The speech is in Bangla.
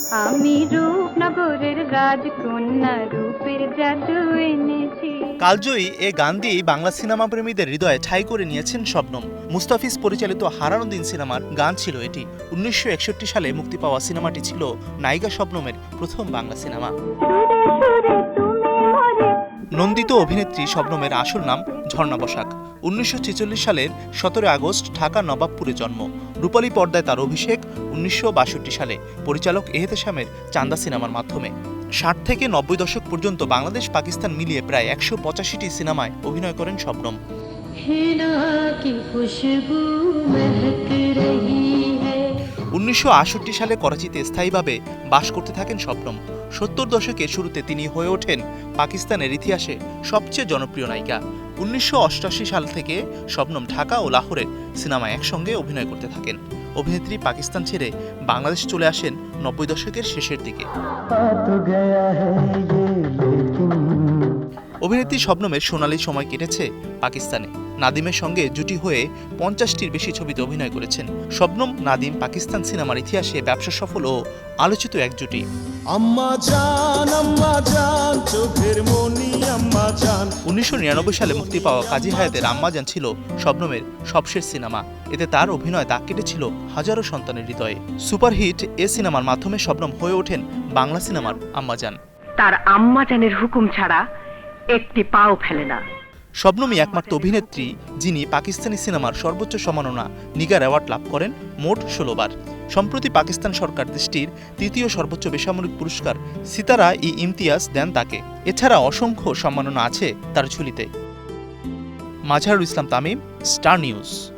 আমি রূপনগরের রাজকন্যা, রূপের জাদু এনেছি। কালজয়ী এ গান দিয়েই বাংলা সিনেমা প্রেমীদের হৃদয়ে ঠাঁই করে নিয়েছেন শবনম। মুস্তাফিজ পরিচালিত হারানো দিন সিনেমার গান ছিল এটি। 1961 সালে মুক্তি পাওয়া সিনেমাটি ছিল নায়িকা শবনমের প্রথম বাংলা সিনেমা। নন্দিত অভিনেত্রী শবনমের আসল নাম ঝর্ণা বসাক। 1946 সালের 17 আগস্ট ঢাকা নবাবপুরে জন্ম। রূপালী পর্দায় তার অভিষেক 1962 সালে পরিচালক এহতেশামের চান্দা সিনেমার মাধ্যমে। 60 থেকে 90 দশক পর্যন্ত বাংলাদেশ পাকিস্তান মিলিয়ে প্রায় 185টি সিনেমায় অভিনয় করেন শবনম। 1968 সালে করাচিতে স্থায়ীভাবে বাস করতে থাকেন শবনম। 70 দশকের শুরুতে তিনি হয়ে ওঠেন পাকিস্তানের ইতিহাসে সবচেয়ে জনপ্রিয় নায়িকা। 1988 সাল থেকে শবনম ঢাকা ও লাহোরের সিনেমায় একসঙ্গে অভিনয় করতে থাকেন। অভিনেত্রী পাকিস্তান ছেড়ে বাংলাদেশ চলে আসেন 90 দশকের শেষের দিকে। অভিনেত্রী শবনমের সোনালী সময় কেটেছে পাকিস্তানে। নাদিমের সঙ্গে জুটি হয়ে 50টির বেশি ছবিতে অভিনয় করেছেন। শবনম নাদিম পাকিস্তান সিনেমার ইতিহাসে ব্যবসা সফল ও আলোচিত এক জুটি। 1999 সালে মুক্তি পাওয়া কাজী হায়াতের আম্মাজান ছিল শবনমের সবশেষ সিনেমা। এতে তার অভিনয় দাগ কেটেছিল হাজারো সন্তানের হৃদয়ে। সুপারহিট এ সিনেমার মাধ্যমে শবনম হয়ে ওঠেন বাংলা সিনেমার আম্মাজান। তার আম্মাজানের হুকুম ছাড়া একটি পাও ফেলে না। শবনমই একমাত্র অভিনেত্রী যিনি পাকিস্তানি সিনেমার সর্বোচ্চ সম্মাননা নিগার অ্যাওয়ার্ড লাভ করেন মোট 16 বার। সম্প্রতি পাকিস্তান সরকার দেশটির তৃতীয় সর্বোচ্চ বেসামরিক পুরস্কার সিতারা-ই-ইমতিয়াজ দেন তাকে। এছাড়া অসংখ্য সম্মাননা আছে তার ঝুলিতে। Mazharul Islam Tamim, star news.